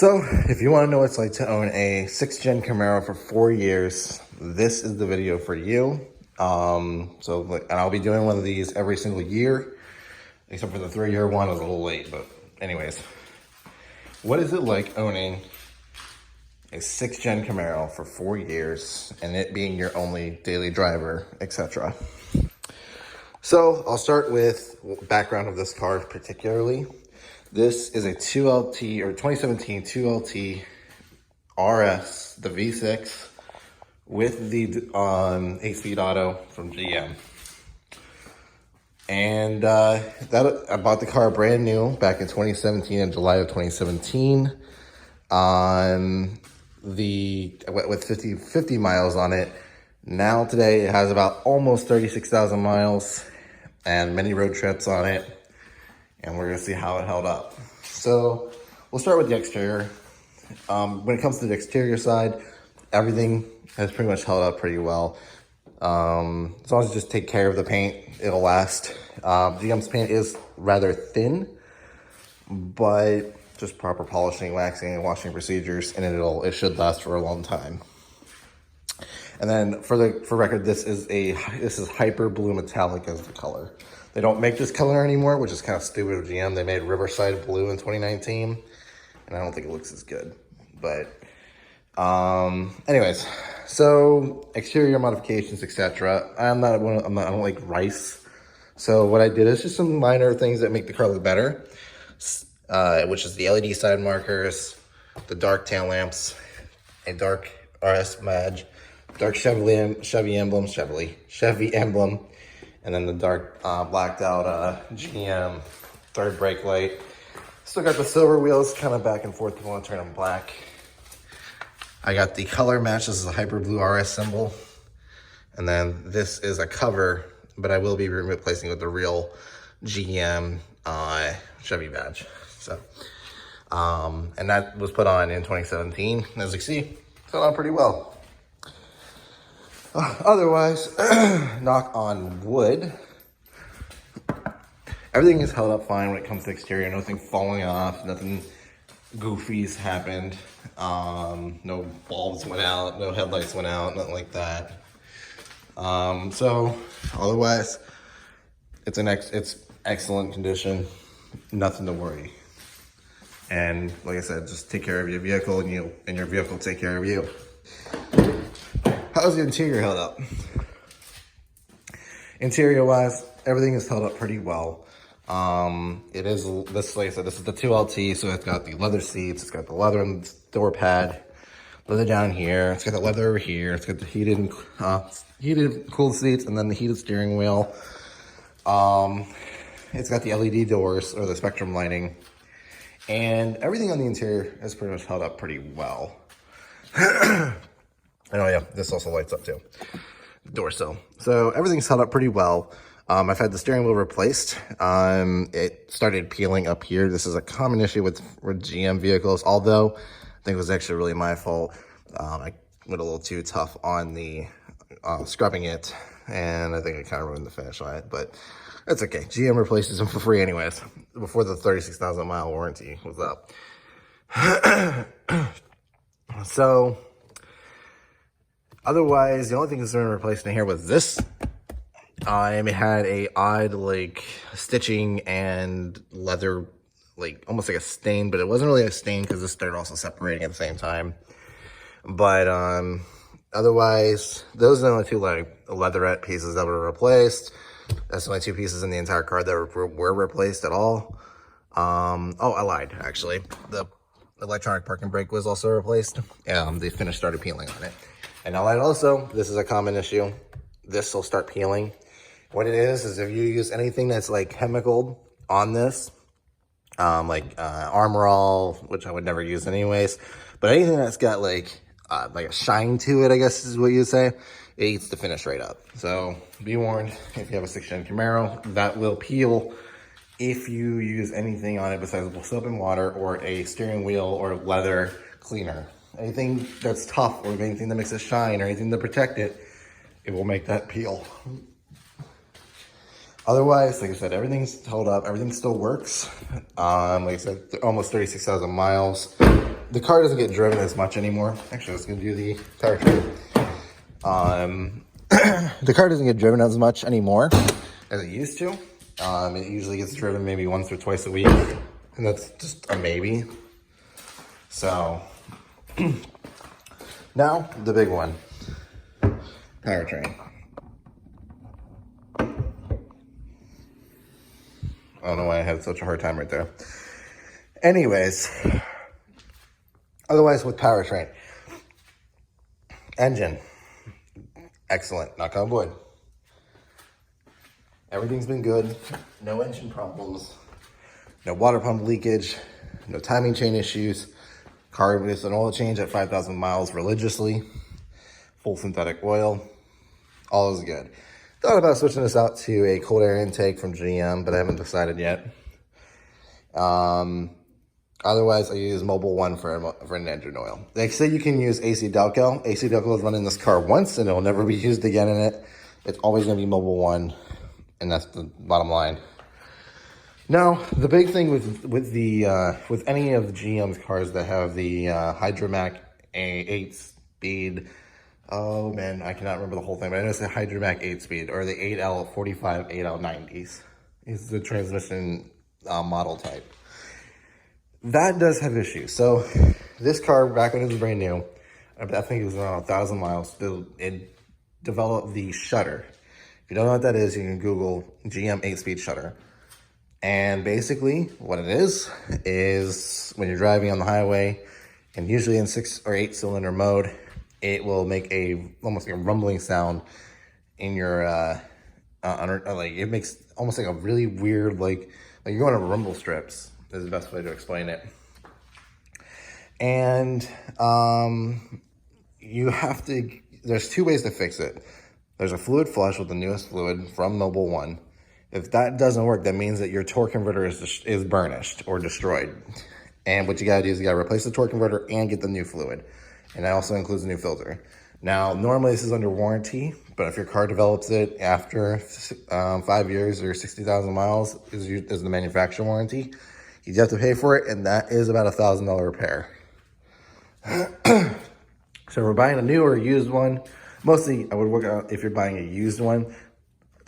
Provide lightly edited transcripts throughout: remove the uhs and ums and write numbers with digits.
So, if you want to know what it's like to own a 6th gen Camaro for 4 years, this is the video for you. And I'll be doing one of these every single year, except for the 3-year one. I was a little late, but anyways. What is it like owning a 6th gen Camaro for 4 years and it being your only daily driver, etc.? So, I'll start with background of this car particularly. This is a 2LT or 2017 2LT RS, the V6 with the 8-speed auto from GM. And I bought the car brand new back in 2017, in July of 2017, with 50 miles on it. Now today it has about almost 36,000 miles and many road trips on it. And we're gonna see how it held up. So we'll start with the exterior. When it comes to the exterior side, everything has pretty much held up pretty well. As long as you just take care of the paint, it'll last. GM's paint is rather thin, but just proper polishing, waxing, and washing procedures, and it should last for a long time. And then for record, this is hyper blue metallic as the color. They don't make this color anymore, which is kind of stupid of GM. They made Riverside Blue in 2019, and I don't think it looks as good. But anyways, so exterior modifications, etc. I don't like rice. So what I did is just some minor things that make the car look better, which is the LED side markers, the dark tail lamps, a dark RS badge, dark Chevy emblem, and then the dark blacked out GM third brake light. Still got the silver wheels kind of back and forth if I want to turn them black. I got the color match. This is a hyper blue RS symbol. And then this is a cover, but I will be replacing with the real GM Chevy badge. So, and that was put on in 2017. As you can see, it's done on pretty well. Otherwise, knock on wood, everything is held up fine when it comes to exterior. Nothing falling off, nothing goofy's happened. No bulbs went out, no headlights went out, nothing like that. So otherwise, it's excellent condition, nothing to worry. And like I said, just take care of your vehicle, and your vehicle will take care of you. How's the interior held up? Interior wise, everything is held up pretty well. It is this, like I said, this is the 2LT, so it's got the leather seats, it's got the leather on the door pad, leather down here, it's got the leather over here, it's got the heated cooled seats, and then the heated steering wheel. It's got the LED doors, or the spectrum lighting, and everything on the interior is pretty much held up pretty well. And oh yeah, this also lights up too, the door sill. So everything's held up pretty well. I've had the steering wheel replaced. It started peeling up here. This is a common issue with GM vehicles, although I think it was actually really my fault. I went a little too tough on the scrubbing it, and I think I kind of ruined the finish on it, but it's okay. GM replaces them for free anyways, before the 36,000 mile warranty was up. So, otherwise, the only thing that's been replaced in here was this. It had a odd, like, stitching and leather, like, almost like a stain, but it wasn't really a stain because this started also separating at the same time. But, otherwise, those are the only two, like, leatherette pieces that were replaced. That's the only two pieces in the entire car that were replaced at all. Oh, I lied, actually. The electronic parking brake was also replaced. The finish started peeling on it. And I lied also, this is a common issue. This will start peeling. What it is if you use anything that's like chemicaled on this, like Armor All, which I would never use anyways, but anything that's got like a shine to it, I guess is what you'd say, it eats the finish right up. So be warned, if you have a 6th gen Camaro, that will peel if you use anything on it besides soap and water or a steering wheel or leather cleaner. Anything that's tough or anything that makes it shine or anything to protect it, it will make that peel. Otherwise, like I said, everything's held up. Everything still works. Like I said, almost 36,000 miles. The car doesn't get driven as much anymore. Actually, let's go do the powertrain. The car doesn't get driven as much anymore as it used to. It usually gets driven maybe once or twice a week, and that's just a maybe. So, now the big one, powertrain. I don't know why I had such a hard time right there. Anyways, otherwise with powertrain, engine, excellent, knock on wood. Everything's been good, no engine problems, no water pump leakage, no timing chain issues, car is an oil change at 5,000 miles religiously, full synthetic oil, all is good. Thought about switching this out to a cold air intake from GM, but I haven't decided yet. Otherwise, I use Mobil 1 for an engine oil. They say you can use AC Delco. AC Delco is running this car once, and it will never be used again in it. It's always going to be Mobil 1, and that's the bottom line. Now, the big thing with any of the GM's cars that have the Hydromac 8-speed. Oh man, I cannot remember the whole thing, but I know it's the Hydromac 8-speed or the 8L45, 8L90s. It's the transmission model type. That does have issues. So this car, back when it was brand new, I think it was around 1,000 miles, it developed the shutter. If you don't know what that is, you can Google GM 8-speed shutter. And basically what it is when you're driving on the highway, and usually in 6 or 8 cylinder mode, it will make almost like a rumbling sound in your, like it makes almost like a really weird, like you're going to rumble strips is the best way to explain it. And there's 2 ways to fix it. There's a fluid flush with the newest fluid from Mobil 1. If that doesn't work, that means that your torque converter is burnished or destroyed. And what you gotta do is you gotta replace the torque converter and get the new fluid. And that also includes a new filter. Now, normally this is under warranty, but if your car develops it after 5 years or 60,000 miles is the manufacturer warranty, you have to pay for it, and that is about $1,000 repair. So if we're buying a new or a used one, mostly I would work out if you're buying a used one,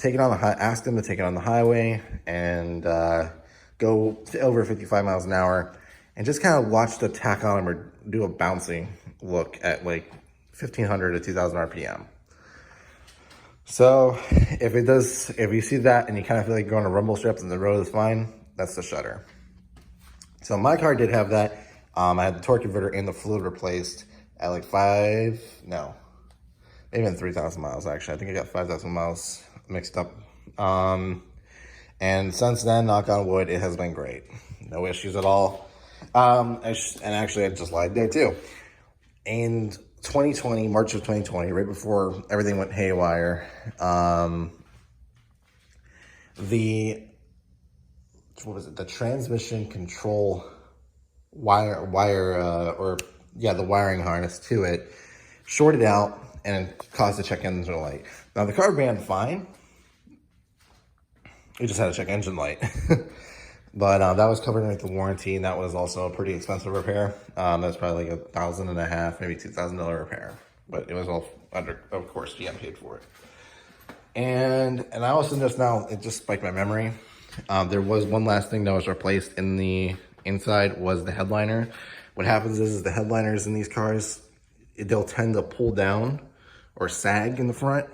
ask them to take it on the highway and go to over 55 miles an hour and just kind of watch the tachometer do a bouncing look at like 1,500 to 2,000 RPM. So if you see that and you kind of feel like you're going to rumble strips and the road is fine, that's the shutter. So my car did have that. I had the torque converter and the fluid replaced at like maybe 3,000 miles actually. I think I got 5,000 miles mixed up. And since then, knock on wood, it has been great. No issues at all. And actually I just lied there too. In 2020, March of 2020, right before everything went haywire, the transmission control the wiring harness to it shorted out and caused the check engine light. Now the car ran fine. It just had a check engine light. But that was covered underneath the warranty, and that was also a pretty expensive repair. That's probably like $1,500, maybe $2,000 repair. But it was all under, of course, GM paid for it. And I also it just spiked my memory. There was one last thing that was replaced in the inside was the headliner. What happens is the headliners in these cars, they'll tend to pull down or sag in the front.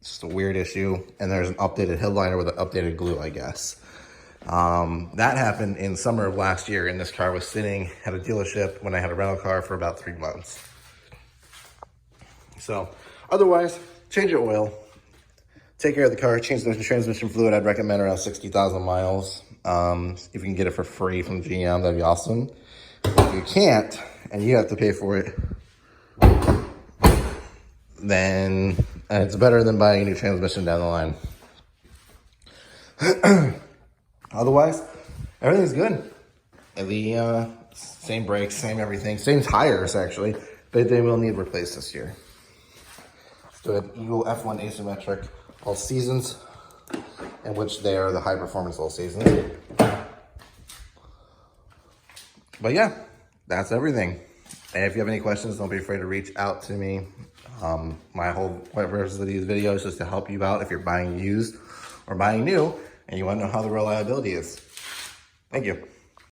It's just a weird issue. And there's an updated headliner with an updated glue, I guess. That happened in summer of last year, and this car was sitting at a dealership when I had a rental car for about 3 months. So otherwise, change your oil, take care of the car, change the transmission fluid. I'd recommend around 60,000 miles. If you can get it for free from GM, that'd be awesome. If you can't, and you have to pay for it, then it's better than buying a new transmission down the line. Otherwise, everything's good. And the same brakes, same everything, same tires actually, but they will need replaced this year. Let's do an Eagle F1 asymmetric, all seasons. in which they are the high performance all seasons. But yeah, that's everything. And if you have any questions, don't be afraid to reach out to me. My whole purpose of these videos is to help you out if you're buying used or buying new and you want to know how the reliability is. Thank you.